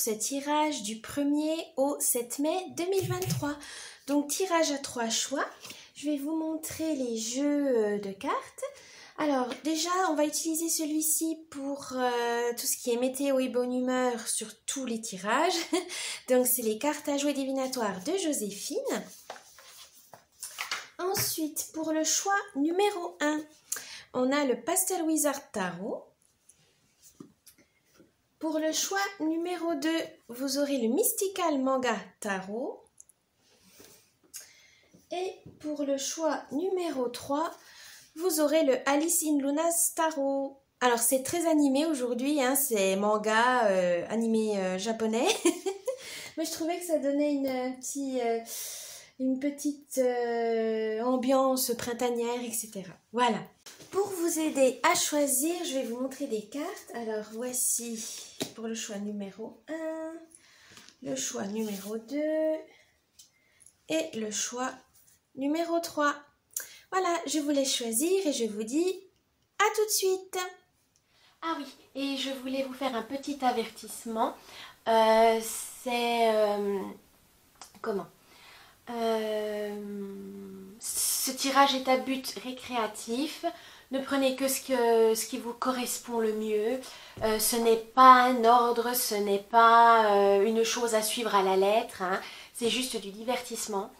ce tirage du 1er au 7 mai 2023. Donc tirage à 3 choix. Je vais vous montrer les jeux de cartes. Alors déjà, on va utiliser celui-ci pour tout ce qui est météo et bonne humeur sur tous les tirages. Donc c'est les cartes à jouer divinatoires de Joséphine. Ensuite, pour le choix numéro 1, on a le Pastel Wizard Tarot. Pour le choix numéro 2, vous aurez le Mystical Manga Tarot. Et pour le choix numéro 3, vous aurez le Alice in Luna's Tarot. Alors c'est très animé aujourd'hui, hein, c'est manga animé japonais. Mais je trouvais que ça donnait une petite ambiance printanière, etc. Voilà. Pour vous aider à choisir, je vais vous montrer des cartes. Alors voici pour le choix numéro 1, le choix numéro 2 et le choix numéro 3. Voilà, je vous laisse choisir et je vous dis à tout de suite. Ah oui, et je voulais vous faire un petit avertissement. Ce tirage est à but récréatif. Ne prenez que ce qui vous correspond le mieux. Ce n'est pas un ordre, ce n'est pas une chose à suivre à la lettre, hein. C'est juste du divertissement.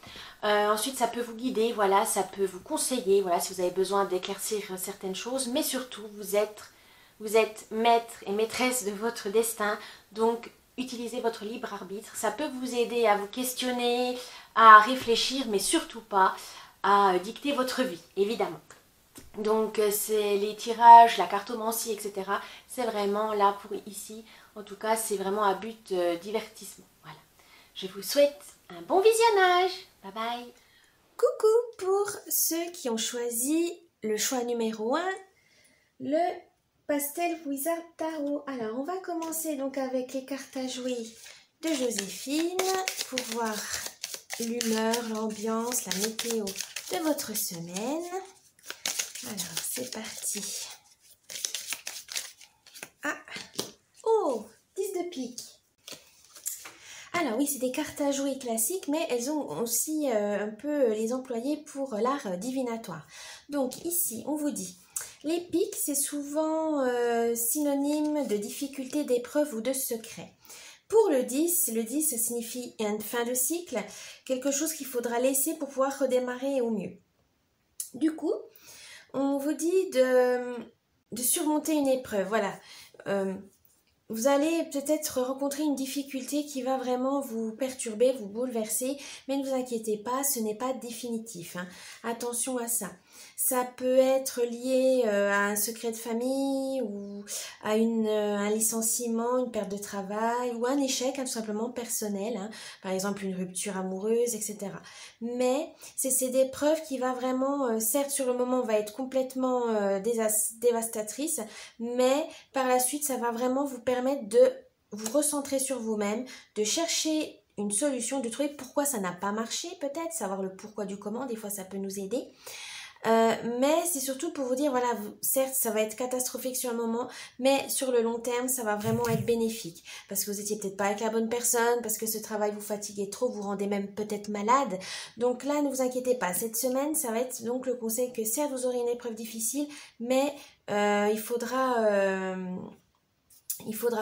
Ensuite, ça peut vous guider, voilà, ça peut vous conseiller, voilà, si vous avez besoin d'éclaircir certaines choses. Mais surtout, vous êtes maître et maîtresse de votre destin. Donc, utilisez votre libre arbitre. Ça peut vous aider à vous questionner, à réfléchir, mais surtout pas à dicter votre vie, évidemment. Donc c'est les tirages, la cartomancie, etc. C'est vraiment là pour ici. En tout cas, c'est vraiment à but divertissement. Voilà. Je vous souhaite un bon visionnage. Bye bye. Coucou pour ceux qui ont choisi le choix numéro 1, le Pastel Wizard Tarot. Alors, on va commencer donc avec les cartes à jouer de Joséphine pour voir l'humeur, l'ambiance, la météo de votre semaine. Alors, c'est parti. Ah, oh, 10 de pique. Alors oui, c'est des cartes à jouer classiques, mais elles ont aussi un peu les employées pour l'art divinatoire. Donc ici, on vous dit, les piques, c'est souvent synonyme de difficulté, d'épreuve ou de secret. Pour le 10, ça signifie une fin de cycle, quelque chose qu'il faudra laisser pour pouvoir redémarrer au mieux. Du coup, on vous dit de surmonter une épreuve, voilà. Vous allez peut-être rencontrer une difficulté qui va vraiment vous perturber, vous bouleverser, mais ne vous inquiétez pas, ce n'est pas définitif, hein. Attention à ça. Ça peut être lié à un secret de famille ou à un licenciement, une perte de travail ou un échec tout simplement personnel, hein. Par exemple une rupture amoureuse, etc. Mais c'est cette épreuve qui va vraiment, certes sur le moment va être complètement dévastatrice, mais par la suite ça va vraiment vous permettre de vous recentrer sur vous-même, de chercher une solution, de trouver pourquoi ça n'a pas marché peut-être, savoir le pourquoi du comment, des fois ça peut nous aider. Mais c'est surtout pour vous dire, voilà, certes ça va être catastrophique sur le moment, mais sur le long terme ça va vraiment être bénéfique, parce que vous étiez peut-être pas avec la bonne personne, parce que ce travail vous fatiguait trop, vous rendez même peut-être malade. Donc là ne vous inquiétez pas, cette semaine ça va être donc le conseil que certes vous aurez une épreuve difficile, mais il faudra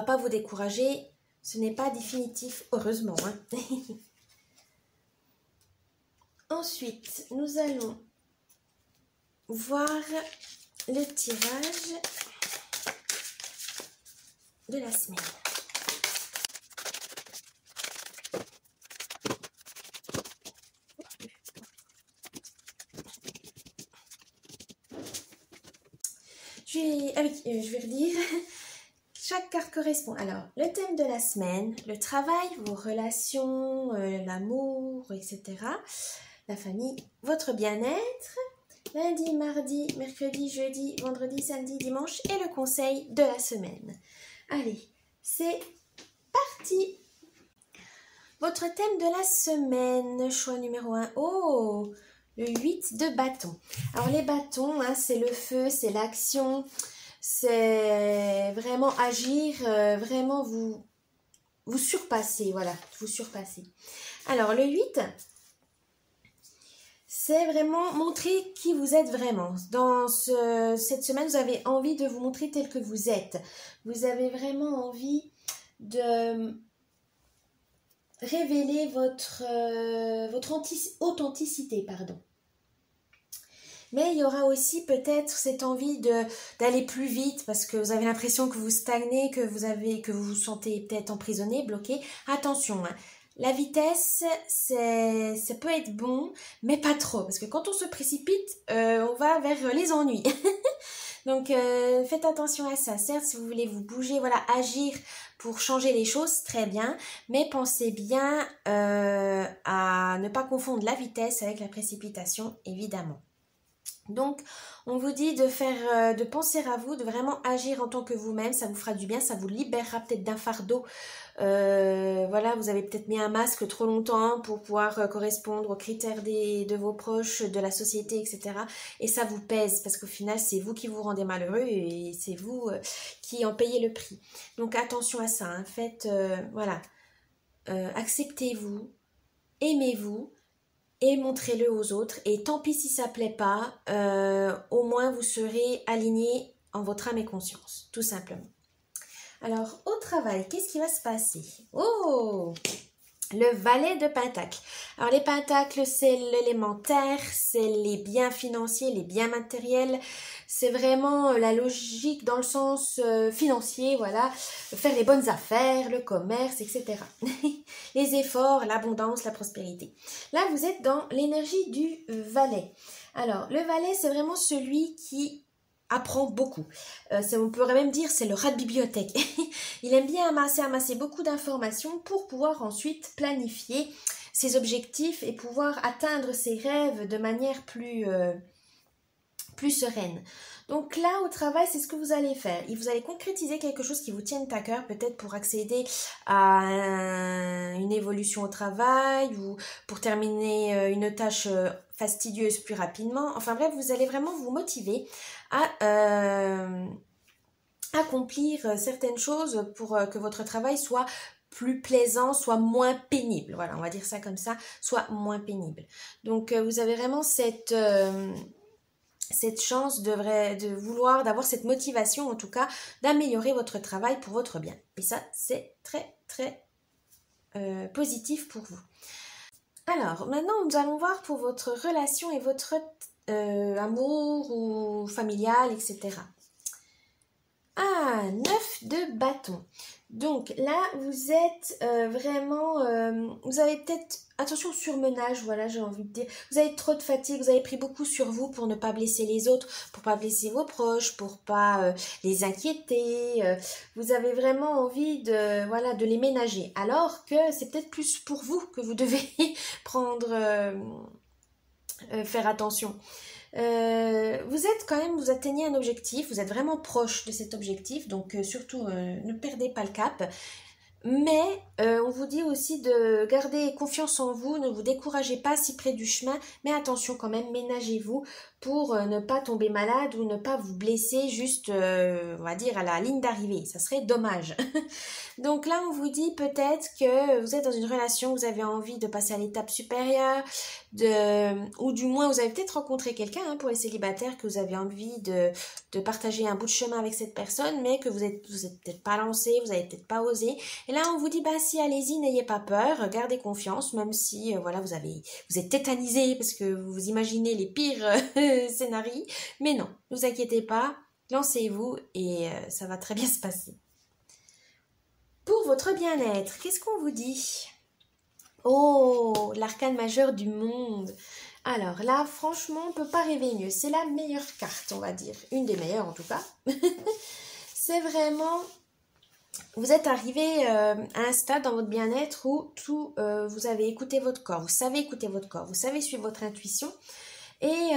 pas vous décourager, ce n'est pas définitif, heureusement, hein. Ensuite nous allons voir le tirage de la semaine. Je vais redire. Chaque carte correspond. Alors, le thème de la semaine, le travail, vos relations, l'amour, etc. La famille, votre bien-être. Lundi, mardi, mercredi, jeudi, vendredi, samedi, dimanche et le conseil de la semaine. Allez, c'est parti! Votre thème de la semaine, choix numéro 1. Oh, le 8 de bâton. Alors les bâtons, hein, c'est le feu, c'est l'action, c'est vraiment agir, vraiment vous vous surpasser, voilà, vous surpasser. Alors, le 8, c'est vraiment montrer qui vous êtes vraiment. Dans cette semaine, vous avez envie de vous montrer tel que vous êtes. Vous avez vraiment envie de révéler votre authenticité, pardon. Mais il y aura aussi peut-être cette envie d'aller plus vite parce que vous avez l'impression que vous stagnez, que vous vous sentez peut-être emprisonné, bloqué. Attention, hein. La vitesse, ça peut être bon, mais pas trop. Parce que quand on se précipite, on va vers les ennuis. Donc, faites attention à ça. Certes, si vous voulez vous bouger, voilà, agir pour changer les choses, très bien. Mais pensez bien à ne pas confondre la vitesse avec la précipitation, évidemment. Donc, on vous dit de penser à vous, de vraiment agir en tant que vous-même, ça vous fera du bien, ça vous libérera peut-être d'un fardeau. Voilà, vous avez peut-être mis un masque trop longtemps pour pouvoir correspondre aux critères de vos proches, de la société, etc. Et ça vous pèse parce qu'au final, c'est vous qui vous rendez malheureux et c'est vous qui en payez le prix. Donc, attention à ça, hein. Faites, voilà, acceptez-vous, aimez-vous. Et montrez-le aux autres. Et tant pis si ça ne plaît pas, au moins vous serez aligné en votre âme et conscience, tout simplement. Alors, au travail, qu'est-ce qui va se passer? Oh, le valet de Pentacle. Alors, les Pentacles, c'est l'élémentaire, c'est les biens financiers, les biens matériels. C'est vraiment la logique dans le sens financier, voilà. Faire les bonnes affaires, le commerce, etc. Les efforts, l'abondance, la prospérité. Là, vous êtes dans l'énergie du valet. Alors, le valet, c'est vraiment celui qui apprend beaucoup. On pourrait même dire c'est le rat de bibliothèque. Il aime bien amasser beaucoup d'informations pour pouvoir ensuite planifier ses objectifs et pouvoir atteindre ses rêves de manière plus sereine. Donc là, au travail, c'est ce que vous allez faire. Vous allez concrétiser quelque chose qui vous tienne à cœur, peut-être pour accéder à une évolution au travail ou pour terminer une tâche fastidieuse plus rapidement. Enfin bref, vous allez vraiment vous motiver à accomplir certaines choses pour que votre travail soit plus plaisant, soit moins pénible. Voilà, on va dire ça comme ça, soit moins pénible. Donc, vous avez vraiment cette chance de vouloir, d'avoir cette motivation en tout cas, d'améliorer votre travail pour votre bien. Et ça, c'est très, très positif pour vous. Alors, maintenant, nous allons voir pour votre relation et votre amour ou familial, etc. Ah, 9 de bâton. Donc là, vous êtes vraiment... vous avez peut-être... Attention au surmenage, voilà, j'ai envie de dire. Vous avez trop de fatigue, vous avez pris beaucoup sur vous pour ne pas blesser les autres, pour pas blesser vos proches, pour pas les inquiéter. Vous avez vraiment envie de les ménager. Alors que c'est peut-être plus pour vous que vous devez faire attention. Vous atteignez un objectif, vous êtes vraiment proche de cet objectif, donc surtout ne perdez pas le cap. Mais on vous dit aussi de garder confiance en vous, ne vous découragez pas si près du chemin, mais attention quand même, ménagez-vous pour ne pas tomber malade ou ne pas vous blesser juste, on va dire, à la ligne d'arrivée. Ça serait dommage. Donc là, on vous dit peut-être que vous êtes dans une relation, vous avez envie de passer à l'étape supérieure, ou du moins vous avez peut-être rencontré quelqu'un pour les célibataires, que vous avez envie de partager un bout de chemin avec cette personne, mais que vous êtes peut-être pas lancé, vous avez peut-être pas osé. Et là, on vous dit, si, allez-y, n'ayez pas peur, gardez confiance, même si, vous êtes tétanisé parce que vous imaginez les pires scénarios. Mais non, ne vous inquiétez pas, lancez-vous et ça va très bien se passer. Pour votre bien-être, qu'est-ce qu'on vous dit? Oh, l'arcane majeur du monde. Alors là, franchement, on ne peut pas rêver mieux. C'est la meilleure carte, on va dire. Une des meilleures en tout cas. C'est vraiment... Vous êtes arrivé à un stade dans votre bien-être où vous avez écouté votre corps. Vous savez écouter votre corps. Vous savez suivre votre intuition. Et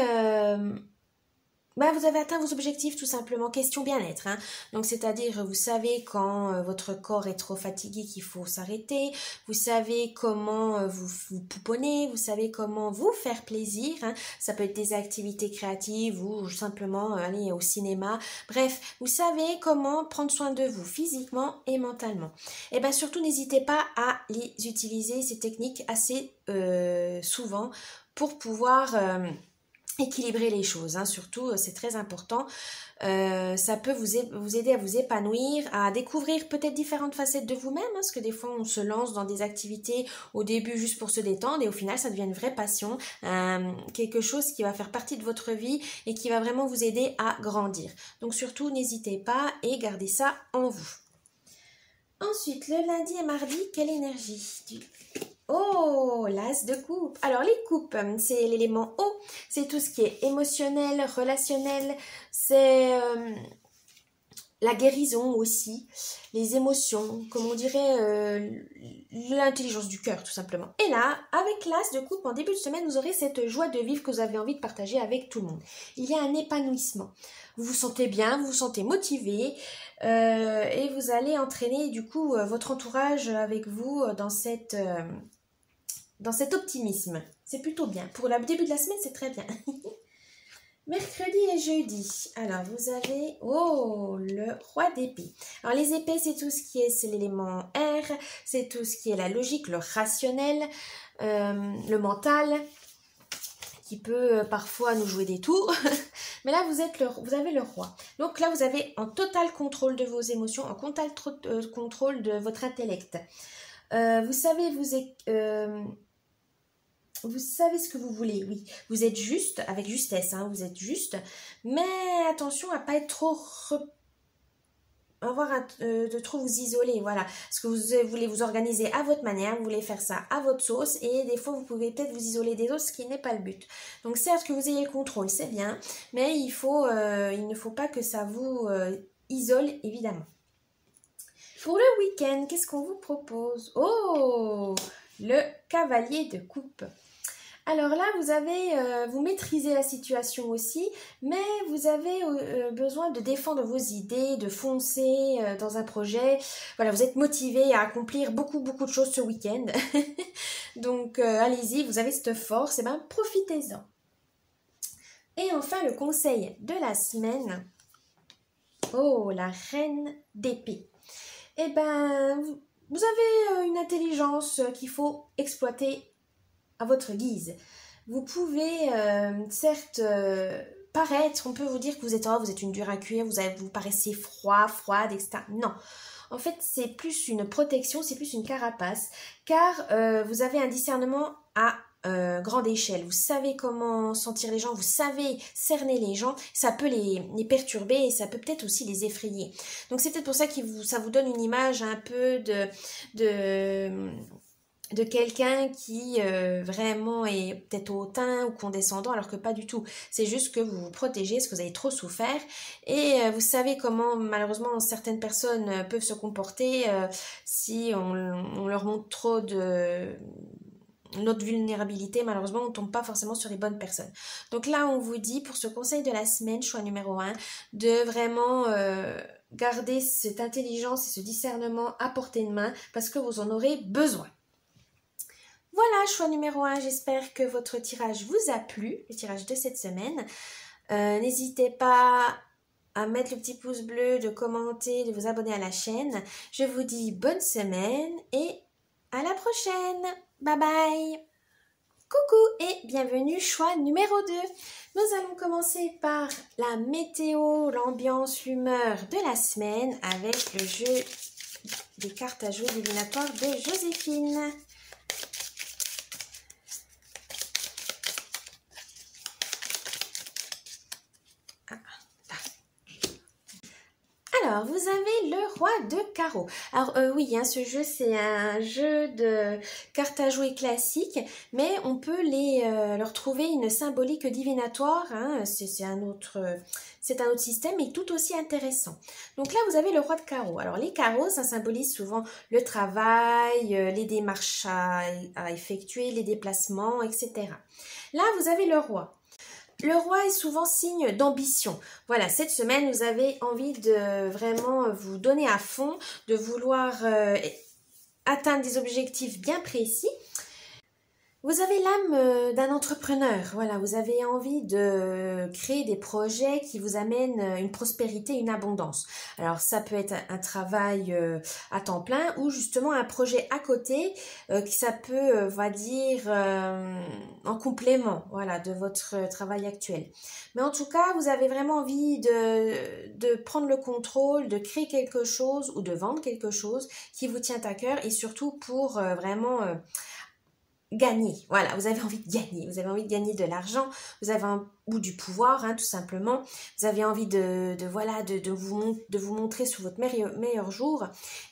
bah, vous avez atteint vos objectifs tout simplement. Question bien-être, hein. Donc, c'est-à-dire, vous savez quand votre corps est trop fatigué qu'il faut s'arrêter. Vous savez comment vous pouponner. Vous savez comment vous faire plaisir, hein. Ça peut être des activités créatives ou simplement aller au cinéma. Bref, vous savez comment prendre soin de vous physiquement et mentalement. Et bien, surtout, n'hésitez pas à les utiliser, ces techniques, assez souvent pour pouvoir équilibrer les choses, hein. Surtout c'est très important, ça peut vous aider à vous épanouir, à découvrir peut-être différentes facettes de vous-même, hein, parce que des fois on se lance dans des activités au début juste pour se détendre et au final ça devient une vraie passion, quelque chose qui va faire partie de votre vie et qui va vraiment vous aider à grandir. Donc surtout n'hésitez pas et gardez ça en vous. Ensuite, le lundi et mardi, quelle énergie? Oh, l'as de coupe. Alors, les coupes, c'est l'élément eau. C'est tout ce qui est émotionnel, relationnel. C'est la guérison aussi. Les émotions, comme on dirait, l'intelligence du cœur, tout simplement. Et là, avec l'as de coupe, en début de semaine, vous aurez cette joie de vivre que vous avez envie de partager avec tout le monde. Il y a un épanouissement. Vous vous sentez bien, vous vous sentez motivé et vous allez entraîner du coup votre entourage avec vous dans cet optimisme. C'est plutôt bien. Pour le début de la semaine, c'est très bien. Mercredi et jeudi. Alors, vous avez... Oh, le roi d'épée. Alors, les épées, c'est tout ce qui est... C'est l'élément R. C'est tout ce qui est la logique, le rationnel, le mental, qui peut parfois nous jouer des tours. Mais là, vous avez le roi. Donc là, vous avez en total contrôle de vos émotions, en total contrôle de votre intellect. Vous savez, vous savez ce que vous voulez, oui. Vous êtes juste, avec justesse, hein, vous êtes juste. Mais attention à pas être trop... de trop vous isoler, voilà. Parce que vous voulez vous organiser à votre manière, vous voulez faire ça à votre sauce. Et des fois, vous pouvez peut-être vous isoler des autres, ce qui n'est pas le but. Donc certes que vous ayez le contrôle, c'est bien. Mais il ne faut pas que ça vous isole, évidemment. Pour le week-end, qu'est-ce qu'on vous propose? Oh, le cavalier de coupe. Alors là, vous maîtrisez la situation aussi, mais vous avez besoin de défendre vos idées, de foncer dans un projet. Voilà, vous êtes motivé à accomplir beaucoup de choses ce week-end. Donc allez-y, vous avez cette force, et bien profitez-en. Et enfin, le conseil de la semaine. Oh, la reine d'épée. Eh ben, vous avez une intelligence qu'il faut exploiter à votre guise. Vous pouvez certes paraître, on peut vous dire que vous êtes une dure à cuire, vous paraissez froide, etc. Non, en fait c'est plus une protection, c'est plus une carapace, car vous avez un discernement à grande échelle. Vous savez comment sentir les gens, vous savez cerner les gens, ça peut les perturber et ça peut peut-être aussi les effrayer. Donc c'est peut-être pour ça que ça vous donne une image un peu de quelqu'un qui vraiment est peut-être hautain ou condescendant alors que pas du tout. C'est juste que vous vous protégez parce que vous avez trop souffert et vous savez comment malheureusement certaines personnes peuvent se comporter si on leur montre trop de notre vulnérabilité. Malheureusement on ne tombe pas forcément sur les bonnes personnes. Donc là on vous dit pour ce conseil de la semaine, choix numéro 1, de vraiment garder cette intelligence et ce discernement à portée de main parce que vous en aurez besoin. Voilà, choix numéro 1, j'espère que votre tirage vous a plu, le tirage de cette semaine. N'hésitez pas à mettre le petit pouce bleu, de commenter, de vous abonner à la chaîne. Je vous dis bonne semaine et à la prochaine. Bye bye. Coucou et bienvenue, choix numéro 2. Nous allons commencer par la météo, l'ambiance, l'humeur de la semaine avec le jeu des cartes à jouer divinatoire de Joséphine. Alors, vous avez le roi de carreau. Alors oui, hein, ce jeu c'est un jeu de cartes à jouer classique, mais on peut leur trouver une symbolique divinatoire. Hein, c'est un autre système, mais tout aussi intéressant. Donc là, vous avez le roi de carreau. Alors les carreaux, ça symbolise souvent le travail, les démarches à effectuer, les déplacements, etc. Là, vous avez le roi. Le roi est souvent signe d'ambition. Voilà, cette semaine, vous avez envie de vraiment vous donner à fond, de vouloir atteindre des objectifs bien précis. Vous avez l'âme d'un entrepreneur, voilà, vous avez envie de créer des projets qui vous amènent une prospérité, une abondance. Alors ça peut être un travail à temps plein ou justement un projet à côté qui ça peut, on va dire, en complément, voilà, de votre travail actuel. Mais en tout cas, vous avez vraiment envie de prendre le contrôle, de créer quelque chose ou de vendre quelque chose qui vous tient à cœur et surtout pour vraiment gagner, voilà, vous avez envie de gagner, vous avez envie de gagner de l'argent, vous avez ou du pouvoir, hein, tout simplement, vous avez envie de vous montrer sous votre meilleur jour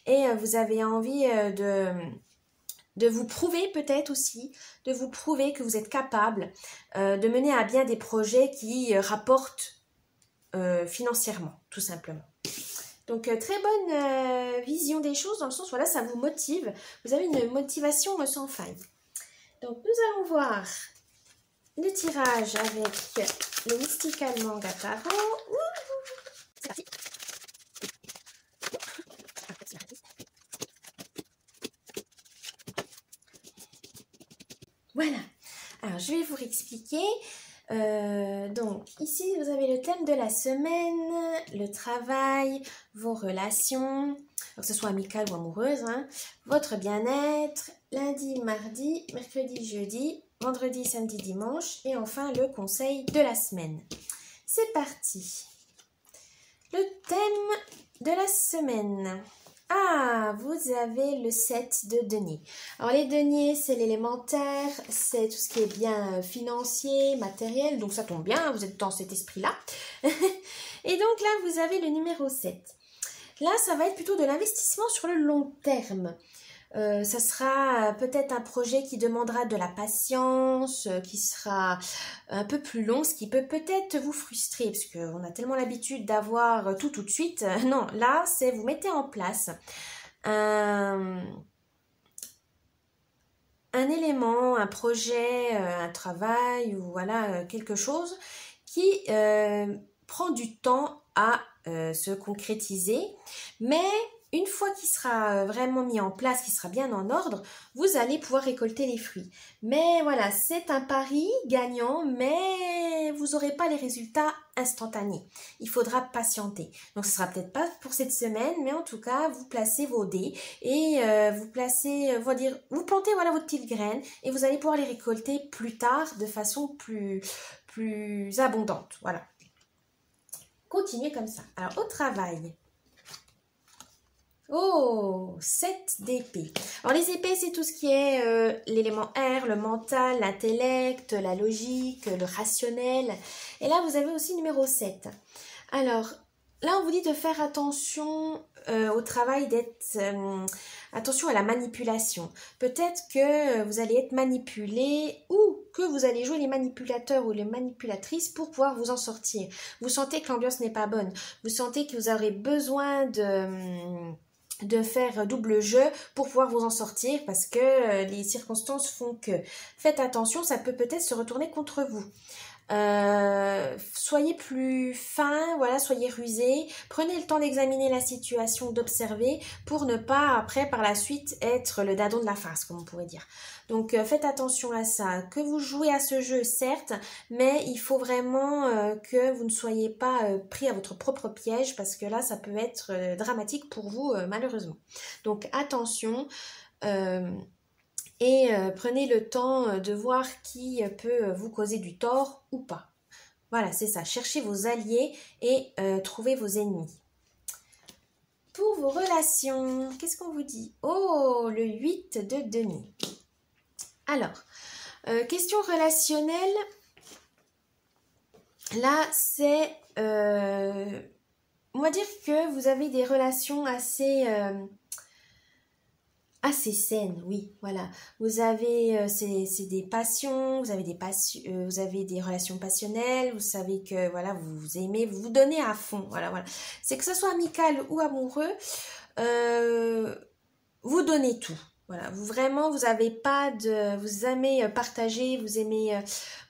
et vous avez envie de vous prouver peut-être aussi, de vous prouver que vous êtes capable de mener à bien des projets qui rapportent financièrement, tout simplement. Donc, très bonne vision des choses dans le sens, voilà, ça vous motive, vous avez une motivation sans faille. Donc, nous allons voir le tirage avec le Mystical Manga Tarot. C'est parti. Voilà. Alors, je vais vous expliquer. Donc, ici, vous avez le thème de la semaine, le travail, vos relations, que ce soit amicale ou amoureuse, hein, votre bien-être, lundi, mardi, mercredi, jeudi, vendredi, samedi, dimanche, et enfin le conseil de la semaine. C'est parti. Le thème de la semaine. Ah, vous avez le 7 de denier. Alors les deniers, c'est l'élémentaire, c'est tout ce qui est bien financier, matériel, donc ça tombe bien, vous êtes dans cet esprit-là. Et donc là, vous avez le numéro 7. Là, ça va être plutôt de l'investissement sur le long terme. Ça sera peut-être un projet qui demandera de la patience, qui sera un peu plus long, ce qui peut peut-être vous frustrer, parce qu'on a tellement l'habitude d'avoir tout de suite. Non, là, c'est vous mettez en place un élément, un projet, un travail, ou voilà, quelque chose qui prend du temps à se concrétiser, mais une fois qu'il sera vraiment mis en place, qu'il sera bien en ordre, vous allez pouvoir récolter les fruits. Mais voilà, c'est un pari gagnant, mais vous n'aurez pas les résultats instantanés. Il faudra patienter. Donc ce sera peut-être pas pour cette semaine, mais en tout cas, vous placez vos dés et vous placez, vous plantez voilà vos petites graines et vous allez pouvoir les récolter plus tard de façon plus abondante. Voilà. Continuez comme ça. Alors au travail. Oh, 7 d'épée. Alors les épées, c'est tout ce qui est l'élément air, le mental, l'intellect, la logique, le rationnel. Et là, vous avez aussi numéro 7. Alors, là, on vous dit de faire attention au travail, attention à la manipulation. Peut-être que vous allez être manipulé ou que vous allez jouer les manipulateurs ou les manipulatrices pour pouvoir vous en sortir. Vous sentez que l'ambiance n'est pas bonne. Vous sentez que vous aurez besoin de faire double jeu pour pouvoir vous en sortir parce que les circonstances font que. Faites attention, ça peut peut-être se retourner contre vous. Soyez plus fin, voilà, soyez rusé, prenez le temps d'examiner la situation, d'observer pour ne pas après par la suite être le dindon de la farce, comme on pourrait dire. Donc faites attention à ça, que vous jouez à ce jeu certes, mais il faut vraiment que vous ne soyez pas pris à votre propre piège parce que là ça peut être dramatique pour vous malheureusement. Donc attention. Et prenez le temps de voir qui peut vous causer du tort ou pas. Voilà, c'est ça. Cherchez vos alliés et trouvez vos ennemis. Pour vos relations, qu'est-ce qu'on vous dit? Oh, le 8 de denier. Alors, question relationnelle. Là, c'est... on va dire que vous avez des relations assez saines, oui, voilà. Vous avez, c'est des passions, vous avez des relations passionnelles, vous savez que, voilà, vous aimez, vous vous donnez à fond, voilà. C'est que ce soit amical ou amoureux, vous donnez tout. Voilà, vous vraiment, vous avez pas de, vous aimez partager, vous aimez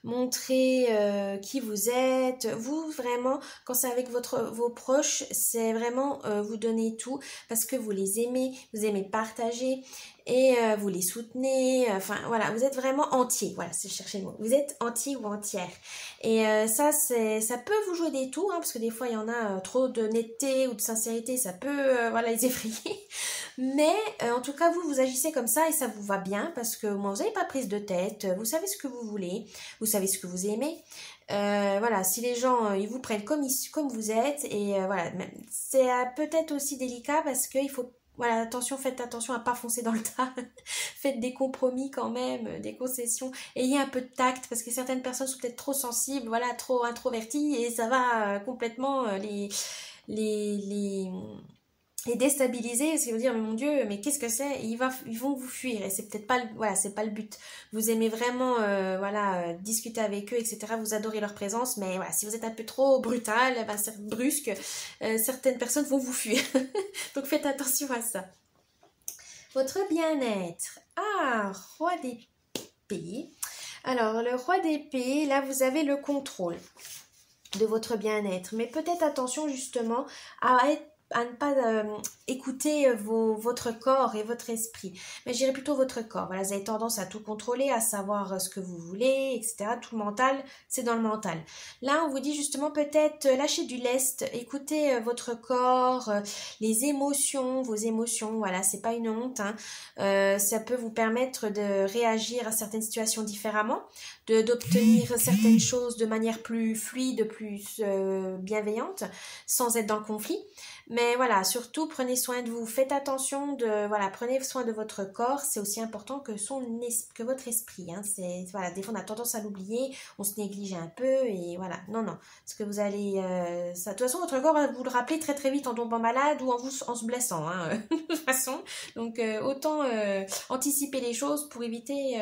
montrer qui vous êtes. Vous vraiment, quand c'est avec vos proches, c'est vraiment vous donner tout parce que vous les aimez, vous aimez partager et vous les soutenez. Enfin voilà, vous êtes vraiment entier. Voilà, c'est chercher le mot. Vous êtes entier ou entière. Et ça peut vous jouer des tours, hein, parce que des fois il y en a trop de netteté ou de sincérité, ça peut voilà les effrayer. Mais en tout cas, vous agissez comme ça et ça vous va bien parce que moi, vous n'avez pas prise de tête, vous savez ce que vous voulez, vous savez ce que vous aimez. Voilà, si les gens, ils vous prennent comme vous êtes et voilà, c'est peut-être aussi délicat parce qu'il faut, voilà, attention, faites attention à pas foncer dans le tas, faites des compromis quand même, des concessions, ayez un peu de tact parce que certaines personnes sont peut-être trop sensibles, voilà, trop introverties et ça va complètement les déstabiliser, c'est vous dire mais mon Dieu, mais qu'est-ce que c'est, ils vont vous fuir et c'est peut-être pas voilà, c'est pas le but. Vous aimez vraiment voilà, discuter avec eux, etc. Vous adorez leur présence, mais voilà, si vous êtes un peu trop brutal, brusque, certaines personnes vont vous fuir. Donc faites attention à ça. Votre bien-être. Ah, roi d'épée. Alors le roi d'épée, là vous avez le contrôle de votre bien-être, mais peut-être attention justement à ne pas écouter votre corps et votre esprit, mais je dirais plutôt votre corps. Voilà, vous avez tendance à tout contrôler, à savoir ce que vous voulez, etc. Tout le mental, c'est dans le mental. Là, on vous dit justement peut-être lâcher du lest, écoutez votre corps, les émotions, vos émotions. Voilà, c'est pas une honte, hein. Ça peut vous permettre de réagir à certaines situations différemment, d'obtenir certaines choses de manière plus fluide, plus bienveillante, sans être dans le conflit. Mais voilà, surtout prenez soin de vous, faites attention voilà, prenez soin de votre corps, c'est aussi important que votre esprit, hein. Voilà, des fois on a tendance à l'oublier, on se néglige un peu et voilà, non, parce que vous allez, de toute façon votre corps va vous le rappeler très très vite en tombant malade ou en se blessant, hein, de toute façon, donc autant anticiper les choses pour éviter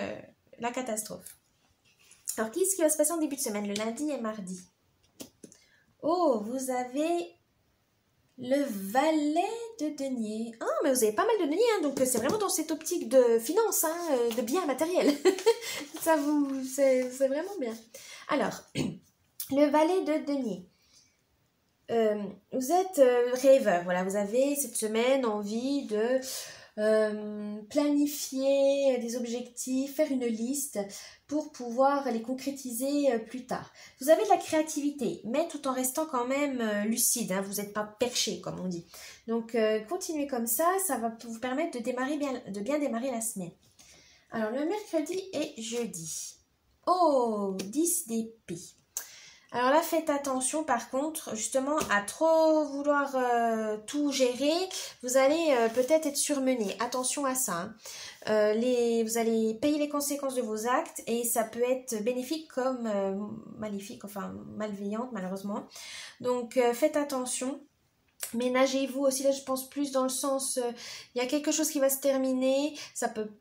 la catastrophe. Alors qu'est-ce qui va se passer en début de semaine, le lundi et mardi? Oh, vous avez le valet de denier. Ah, mais vous avez pas mal de deniers, hein, donc c'est vraiment dans cette optique de finance, hein, de biens matériels. C'est vraiment bien. Alors, le valet de denier. Vous êtes rêveur, voilà, vous avez cette semaine envie de planifier des objectifs, faire une liste pour pouvoir les concrétiser plus tard. Vous avez de la créativité, mais tout en restant quand même lucide, hein, vous n'êtes pas perché comme on dit. Donc continuez comme ça va vous permettre de bien démarrer la semaine. Alors le mercredi et jeudi. Oh, 10 d'épée. Alors là, faites attention par contre, justement, à trop vouloir tout gérer. Vous allez peut-être être surmené. Attention à ça, hein. Vous allez payer les conséquences de vos actes et ça peut être bénéfique comme maléfique, enfin malveillante malheureusement. Donc faites attention. Ménagez-vous aussi, là je pense plus dans le sens, il y a quelque chose qui va se terminer, ça peut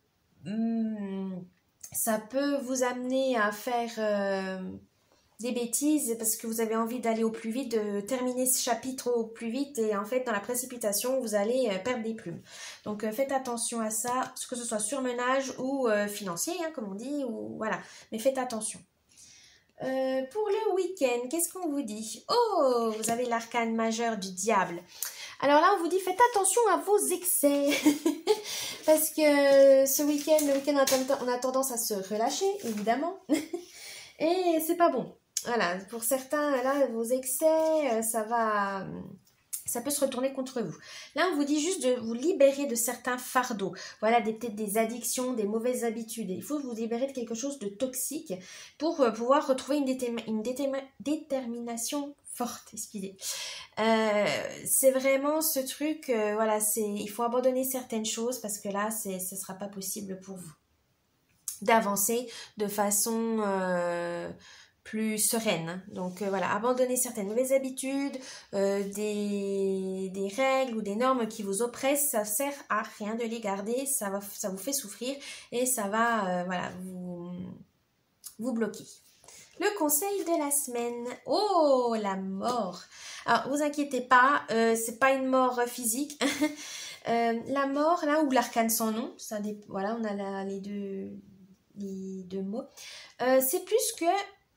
vous amener à faire des bêtises parce que vous avez envie d'aller au plus vite, de terminer ce chapitre au plus vite et en fait dans la précipitation vous allez perdre des plumes. Donc faites attention à ça, que ce soit surmenage ou financier, hein, comme on dit, ou voilà, mais faites attention. Pour le week-end, qu'est-ce qu'on vous dit? Oh, vous avez l'arcane majeur du diable. Alors là, on vous dit, faites attention à vos excès. Parce que le week-end, on a tendance à se relâcher, évidemment. Et c'est pas bon. Voilà, pour certains, là, vos excès, ça peut se retourner contre vous. Là, on vous dit juste de vous libérer de certains fardeaux. Voilà, peut-être des addictions, des mauvaises habitudes. Il faut vous libérer de quelque chose de toxique pour pouvoir retrouver une détermination forte. Excusez. C'est vraiment ce truc, voilà, il faut abandonner certaines choses parce que là, ce ne sera pas possible pour vous d'avancer de façon plus sereine. Donc voilà, abandonner certaines mauvaises habitudes, des règles ou des normes qui vous oppressent, ça sert à rien de les garder, ça vous fait souffrir et ça va voilà, vous bloquer. Le conseil de la semaine. Oh, la mort. Alors, vous inquiétez pas, c'est pas une mort physique. La mort, là, ou l'arcane sans nom, voilà, on a les deux mots. C'est plus que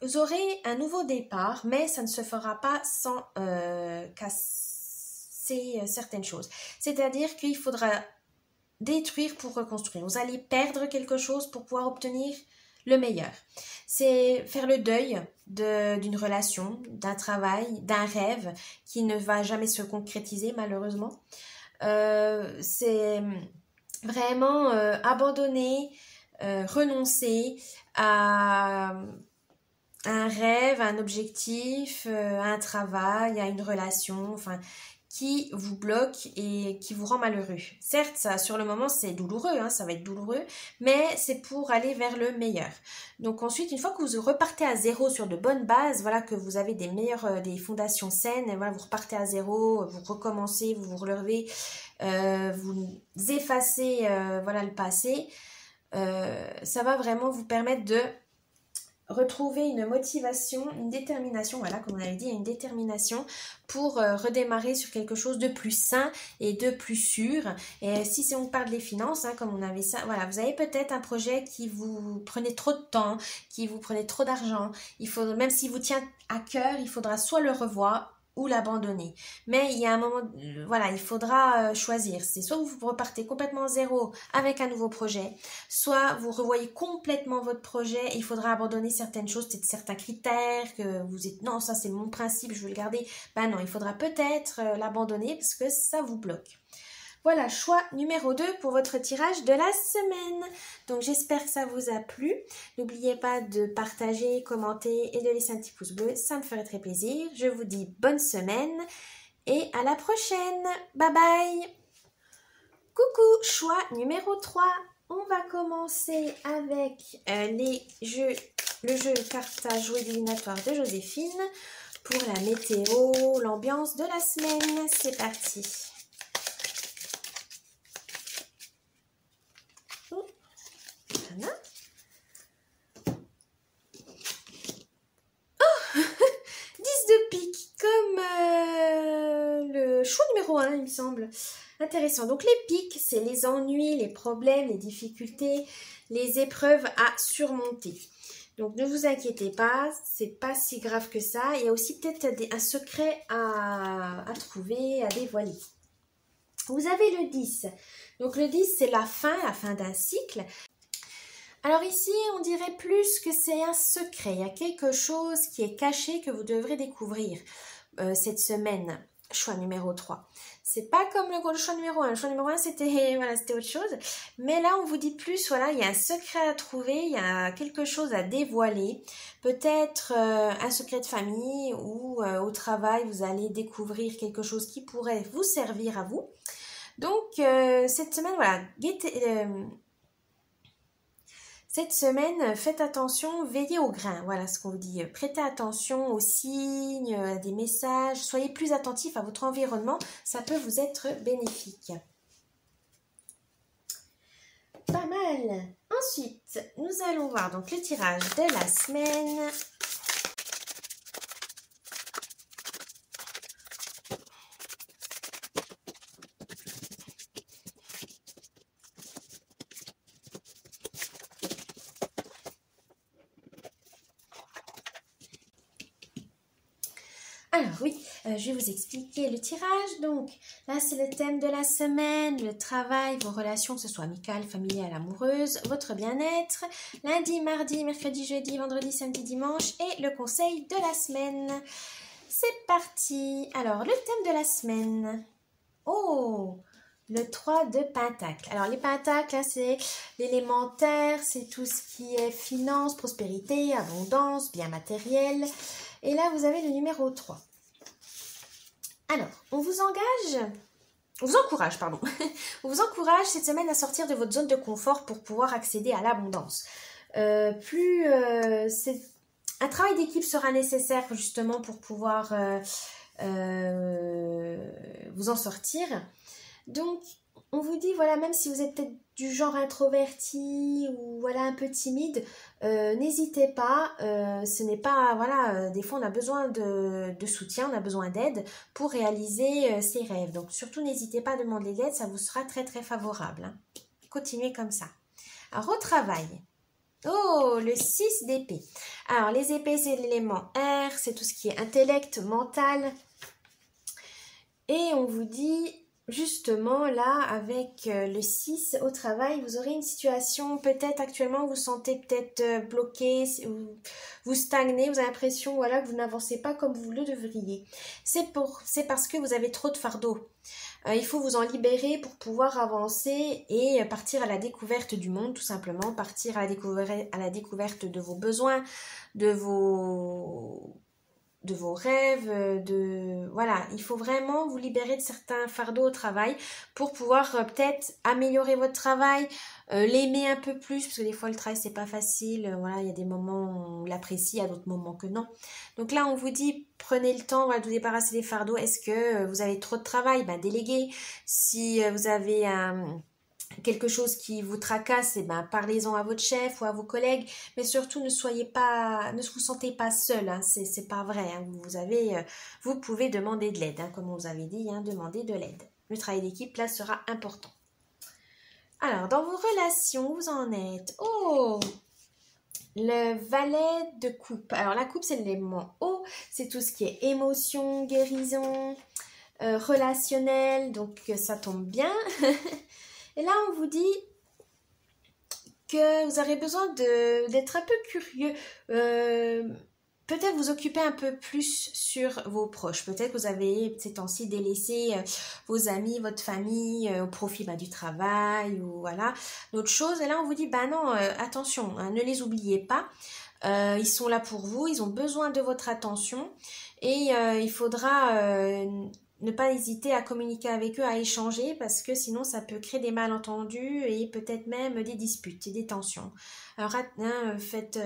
vous aurez un nouveau départ, mais ça ne se fera pas sans casser certaines choses. C'est-à-dire qu'il faudra détruire pour reconstruire. Vous allez perdre quelque chose pour pouvoir obtenir le meilleur. C'est faire le deuil d'une relation, d'un travail, d'un rêve qui ne va jamais se concrétiser malheureusement. C'est vraiment abandonner, renoncer à un rêve, à un objectif, à un travail, à une relation, enfin, qui vous bloque et qui vous rend malheureux. Certes, ça, sur le moment, c'est douloureux, hein, ça va être douloureux, mais c'est pour aller vers le meilleur. Donc ensuite, une fois que vous repartez à zéro sur de bonnes bases, voilà, que vous avez des fondations saines, et voilà, vous repartez à zéro, vous recommencez, vous vous relevez, vous effacez, voilà, le passé, ça va vraiment vous permettre de retrouver une motivation, une détermination, voilà, comme on avait dit, une détermination pour redémarrer sur quelque chose de plus sain et de plus sûr. Et si on parle des finances, hein, comme on avait ça, voilà, vous avez peut-être un projet qui vous prenait trop de temps, qui vous prenait trop d'argent. Même s'il vous tient à cœur, il faudra soit le revoir ou l'abandonner. Mais il y a un moment, voilà, il faudra choisir. C'est soit vous repartez complètement à zéro avec un nouveau projet, soit vous revoyez complètement votre projet et il faudra abandonner certaines choses, peut-être certains critères que vous êtes, non, ça c'est mon principe, je veux le garder. Ben non, il faudra peut-être l'abandonner parce que ça vous bloque. Voilà, choix numéro 2 pour votre tirage de la semaine. Donc j'espère que ça vous a plu. N'oubliez pas de partager, commenter et de laisser un petit pouce bleu, ça me ferait très plaisir. Je vous dis bonne semaine et à la prochaine. Bye bye. Coucou, choix numéro 3. On va commencer avec le jeu cartes à jouer divinatoire de Joséphine pour la météo, l'ambiance de la semaine. C'est parti. Voilà. Oh 10 de pique, comme le choix numéro 1, il me semble. Intéressant. Donc les piques, c'est les ennuis, les problèmes, les difficultés, les épreuves à surmonter. Donc ne vous inquiétez pas, c'est pas si grave que ça. Il y a aussi peut-être un secret à trouver, à dévoiler. Vous avez le 10. Donc le 10, c'est la fin d'un cycle. Alors ici, on dirait plus que c'est un secret. Il y a quelque chose qui est caché que vous devrez découvrir cette semaine. Choix numéro 3. C'est pas comme le choix numéro 1. Le choix numéro 1, c'était voilà, c'était autre chose. Mais là, on vous dit plus, voilà, il y a un secret à trouver, il y a quelque chose à dévoiler. Peut-être un secret de famille ou au travail, vous allez découvrir quelque chose qui pourrait vous servir à vous. Donc, cette semaine, voilà, cette semaine, faites attention, veillez au grain, voilà ce qu'on vous dit. Prêtez attention aux signes, à des messages, soyez plus attentifs à votre environnement, ça peut vous être bénéfique. Pas mal. Ensuite, nous allons voir donc le tirage de la semaine. Alors oui, je vais vous expliquer le tirage. Donc là, c'est le thème de la semaine, le travail, vos relations, que ce soit amicales, familiales, amoureuses, votre bien-être. Lundi, mardi, mercredi, jeudi, vendredi, samedi, dimanche et le conseil de la semaine. C'est parti. Alors, le thème de la semaine. Oh, le 3 de Pentacle. Alors, les Pentacles, là, c'est l'élémentaire, c'est tout ce qui est finance, prospérité, abondance, bien matériel. Et là, vous avez le numéro 3. Alors, on vous encourage, pardon. On vous encourage cette semaine à sortir de votre zone de confort pour pouvoir accéder à l'abondance. Un travail d'équipe sera nécessaire justement pour pouvoir vous en sortir. Donc, On vous dit, voilà, même si vous êtes peut-être du genre introverti ou voilà un peu timide, n'hésitez pas, ce n'est pas, voilà, des fois on a besoin de soutien, on a besoin d'aide pour réaliser ses rêves. Donc surtout n'hésitez pas à demander de l'aide, ça vous sera très très favorable, hein. Continuez comme ça. Alors au travail. Oh, le 6 d'épée. Alors les épées c'est l'élément air, c'est tout ce qui est intellect, mental. Et on vous dit, justement, là, avec le 6 au travail, vous aurez une situation, peut-être actuellement, vous vous sentez peut-être bloqué, vous stagnez, vous avez l'impression, voilà, que vous n'avancez pas comme vous le devriez. C'est parce que vous avez trop de fardeaux. Il faut vous en libérer pour pouvoir avancer et partir à la découverte du monde, tout simplement, partir à la découverte de vos besoins, de vos rêves, voilà, il faut vraiment vous libérer de certains fardeaux au travail pour pouvoir peut-être améliorer votre travail, l'aimer un peu plus, parce que des fois le travail c'est pas facile, voilà, il y a des moments où on l'apprécie, il y a d'autres moments que non. Donc là on vous dit prenez le temps, voilà, de vous débarrasser des fardeaux. Est-ce que vous avez trop de travail? Ben déléguez. Si vous avez quelque chose qui vous tracasse, eh ben, parlez-en à votre chef ou à vos collègues, mais surtout ne vous sentez pas seul, hein, c'est pas vrai, hein, vous pouvez demander de l'aide, hein, comme on vous avait dit, hein, demandez de l'aide. Le travail d'équipe là sera important. Alors, dans vos relations, vous en êtes. Oh, le valet de coupe. Alors, la coupe, c'est l'élément eau, c'est tout ce qui est émotion, guérison, relationnel, donc ça tombe bien. Et là, on vous dit que vous aurez besoin d'être un peu curieux. Peut-être vous occuper un peu plus sur vos proches. Peut-être que vous avez ces temps-ci délaissé vos amis, votre famille au profit du travail ou voilà d'autres choses. Et là, on vous dit, non, attention, hein, ne les oubliez pas. Ils sont là pour vous, ils ont besoin de votre attention et il faudra ne pas hésiter à communiquer avec eux, à échanger parce que sinon ça peut créer des malentendus et peut-être même des disputes et des tensions. Alors ne faites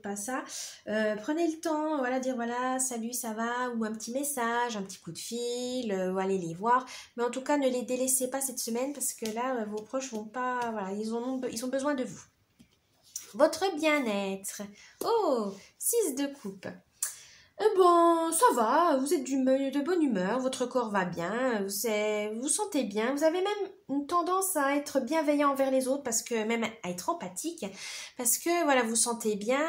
pas ça. Prenez le temps, voilà, dire voilà, salut, ça va, ou un petit message, un petit coup de fil, ou allez les voir. Mais en tout cas, ne les délaissez pas cette semaine parce que là, vos proches vont pas, voilà, ils ont besoin de vous. Votre bien-être. Oh, 6 de coupe. Bon, ça va, vous êtes de bonne humeur, votre corps va bien, vous sentez bien, vous avez même une tendance à être bienveillant envers les autres, parce que même à être empathique, parce que voilà, vous sentez bien,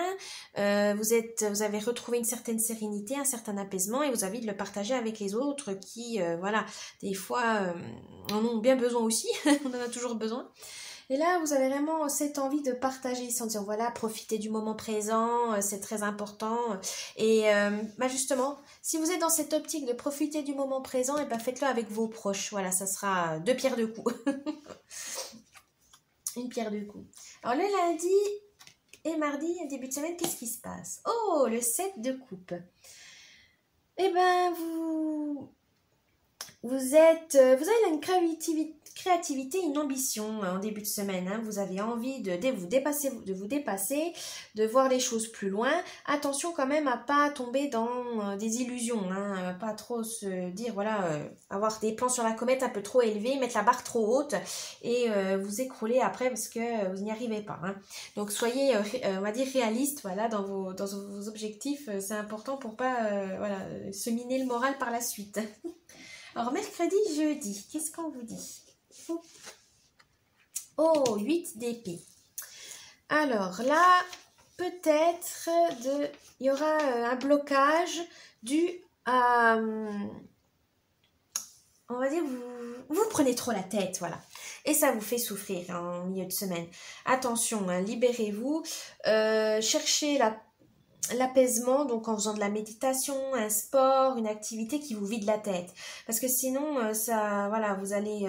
vous avez retrouvé une certaine sérénité, un certain apaisement, et vous avez envie de le partager avec les autres qui, voilà, des fois en ont bien besoin aussi, on en a toujours besoin. Et là, vous avez vraiment cette envie de partager, sans dire, voilà, profitez du moment présent, c'est très important. Et justement, si vous êtes dans cette optique de profiter du moment présent, et faites-le avec vos proches. Voilà, ça sera 2 pierres deux coups. Une pierre deux coups. Alors le lundi et mardi, début de semaine, qu'est-ce qui se passe? Oh, le 7 de coupe. Eh ben, vous avez une créativité, une ambition en début de semaine. Hein. Vous avez envie de vous dépasser, de voir les choses plus loin. Attention quand même à pas tomber dans des illusions. Hein. Pas trop se dire, voilà, avoir des plans sur la comète un peu trop élevés, mettre la barre trop haute et vous écrouler après parce que vous n'y arrivez pas. Hein. Donc soyez, on va dire, réaliste, voilà, dans vos objectifs. C'est important pour pas se miner le moral par la suite. Alors, mercredi, jeudi, qu'est-ce qu'on vous dit? Oh, 8 d'épée. Alors là, peut-être il y aura un blocage dû à... on va dire, vous prenez trop la tête, voilà. Et ça vous fait souffrir en milieu de semaine. Attention, hein, libérez-vous. Cherchez l'apaisement, donc en faisant de la méditation, un sport, une activité qui vous vide la tête. Parce que sinon, vous allez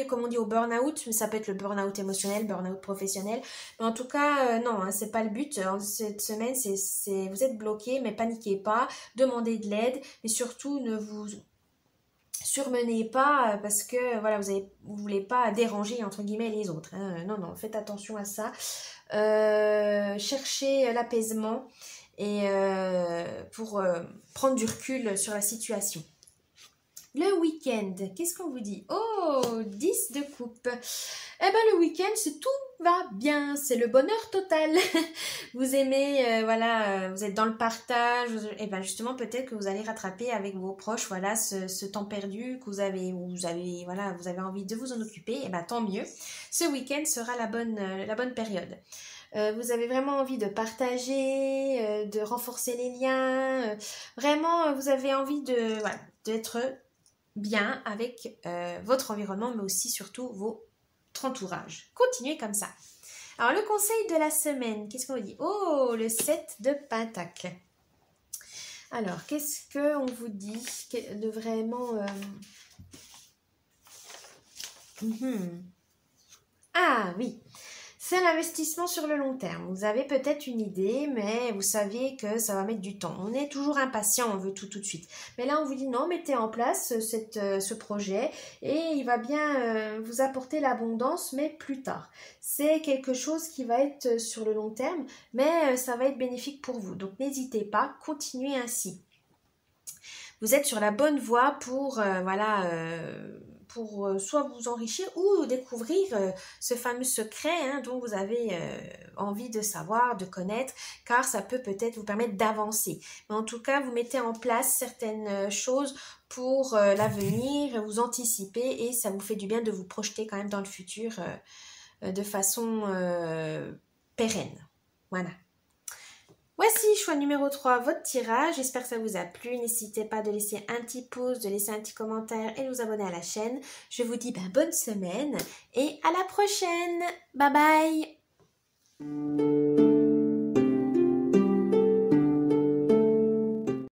comme on dit, au burn-out, mais ça peut être le burn-out émotionnel, burn-out professionnel. Mais en tout cas, non, hein, c'est pas le but. Cette semaine, vous êtes bloqué, mais paniquez pas, demandez de l'aide, mais surtout ne vous surmenez pas parce que voilà, vous voulez pas déranger entre guillemets les autres. Hein. Non, faites attention à ça. Cherchez l'apaisement et pour prendre du recul sur la situation. Le week-end, qu'est-ce qu'on vous dit? Oh, 10 de coupe. Eh ben le week-end, c'est tout va bien, c'est le bonheur total. Vous aimez, voilà, vous êtes dans le partage, et ben justement peut-être que vous allez rattraper avec vos proches, voilà, ce temps perdu que vous avez, voilà, vous avez envie de vous en occuper, et ben tant mieux. Ce week-end sera la bonne période. Vous avez vraiment envie de partager, de renforcer les liens, vraiment vous avez envie de, voilà, d'être bien avec votre environnement, mais aussi surtout votre entourage. Continuez comme ça. Alors, le conseil de la semaine, qu'est-ce qu'on vous dit? Oh, le 7 de Pentacle. Alors, qu'est-ce qu'on vous dit de vraiment... Ah oui, c'est l'investissement sur le long terme. Vous avez peut-être une idée, mais vous savez que ça va mettre du temps. On est toujours impatient, on veut tout de suite. Mais là, on vous dit non, mettez en place ce projet et il va bien vous apporter l'abondance, mais plus tard. C'est quelque chose qui va être sur le long terme, mais ça va être bénéfique pour vous. Donc, n'hésitez pas, continuez ainsi. Vous êtes sur la bonne voie pour, pour soit vous enrichir ou découvrir ce fameux secret dont vous avez envie de savoir, de connaître, car ça peut-être vous permettre d'avancer. Mais en tout cas, vous mettez en place certaines choses pour l'avenir, vous anticipez et ça vous fait du bien de vous projeter quand même dans le futur de façon pérenne. Voilà. Voici, choix numéro 3, votre tirage. J'espère que ça vous a plu. N'hésitez pas de laisser un petit pouce, de laisser un petit commentaire et de vous abonner à la chaîne. Je vous dis bonne semaine et à la prochaine. Bye bye.